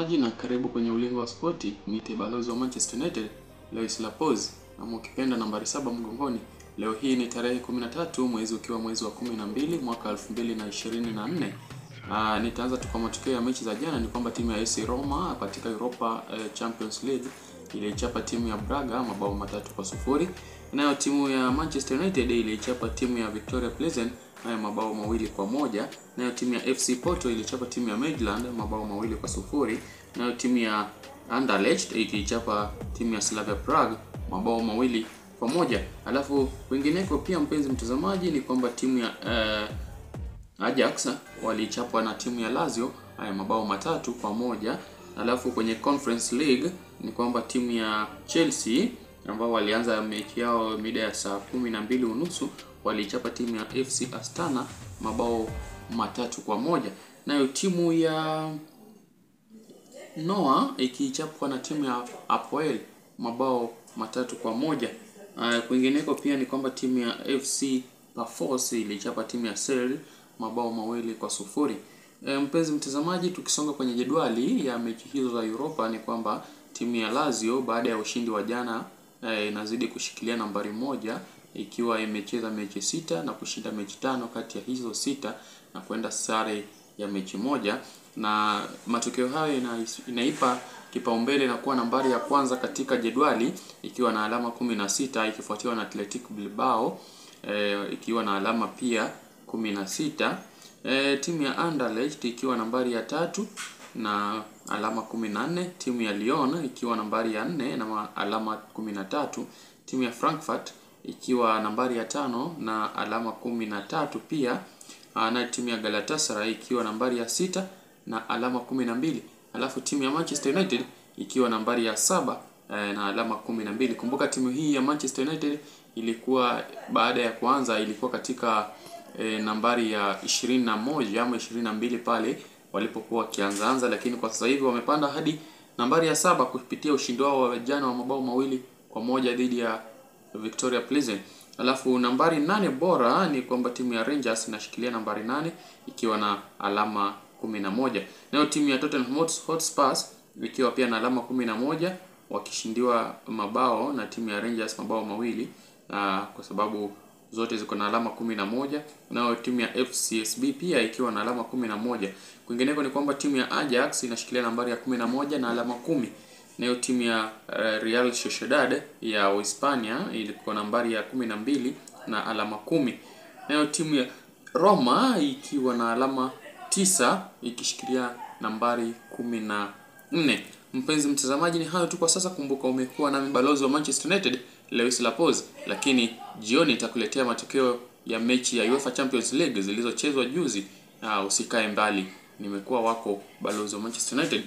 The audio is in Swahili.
mtazamaji na karibu kwenye ulingo wa spoti. Niite balozi wa Manchester United, Lois Lapoz, ama ukipenda nambari 7 mgongoni. Leo hii ni tarehe 13 mwezi ukiwa mwezi wa 12 mwaka 2024. Nitaanza tu kwa matokeo ya mechi za jana. Ni kwamba timu ya AC Roma katika Europa Champions League ilichapa timu ya Braga mabao 3-0. Nayo timu ya Manchester United ilichapa timu ya Victoria Pleasant mabao 2-1. Nayo timu ya FC Porto ilichapa timu ya Midland mabao 2-0. Nayo timu ya Anderlecht ilichapa timu ya Slavia Prague mabao 2-1. Alafu wengineko pia, mpenzi mtazamaji, ni kwamba timu ya Ajax walichapwa na timu ya Lazio mabao 3-1. Alafu kwenye Conference League ni kwamba timu ya Chelsea ambao walianza mechi yao mida ya saa 12:30 walichapa timu ya FC Astana mabao 3-1. Nayo timu ya Noah ikichapwa na timu ya Apoel mabao 3-1. Kwingineko pia ni kwamba timu ya FC Pafos ilichapa timu ya Sel mabao 2-0. Mpenzi mtazamaji, tukisonga kwenye jedwali ya mechi hizo za Europa ni kwamba timu ya Lazio baada ya ushindi wa jana inazidi kushikilia nambari 1 ikiwa imecheza mechi 6 na kushinda mechi 5 kati ya hizo 6 na kwenda sare ya mechi 1, na matokeo hayo inaipa kipaumbele na kuwa nambari ya kwanza katika jedwali ikiwa na alama 16, ikifuatiwa na Athletic Bilbao ikiwa na alama pia 16. Timu ya Anderlecht ikiwa nambari ya 3 na alama 14, timu ya Lyon ikiwa nambari ya 4 na alama 13, timu ya Frankfurt ikiwa nambari ya 5 na alama 13 pia, na timu ya Galatasaray ikiwa nambari ya 6 na alama 12. Alafu timu ya Manchester United ikiwa nambari ya 7 na alama 12. Kumbuka timu hii ya Manchester United ilikuwa baada ya kuanza ilikuwa katika nambari ya 21 ama 22 pale walipokuwa wakianza, lakini kwa sasa hivi wamepanda hadi nambari ya 7 kupitia ushindi wao wa jana wa mabao 2-1 dhidi ya Victoria Pleasant. Alafu nambari 8 bora ni kwamba timu ya Rangers inashikilia nambari 8 ikiwa na alama 11. Nayo timu ya Tottenham Hotspur ikiwa pia na alama 11 wakishindiwa mabao na timu ya Rangers mabao 2 kwa sababu zote ziko na alama 11. Nayo timu ya FCSB pia ikiwa na alama 11. Kwingineko ni kwamba timu ya Ajax inashikilia nambari ya 11 na alama 10. Nayo timu ya Real Sociedad ya Uhispania ilikuwa nambari ya 12 na alama 10. Nayo timu ya Roma ikiwa na alama 9 ikishikilia nambari 14. Mpenzi mtazamaji, ni hayo tu kwa sasa. Kumbuka umekuwa nami balozi wa Manchester United, Lois Lapoz, lakini jioni nitakuletea matokeo ya mechi ya UEFA Champions League zilizochezwa juzi. Usikae mbali. Nimekuwa wako balozi wa Manchester United,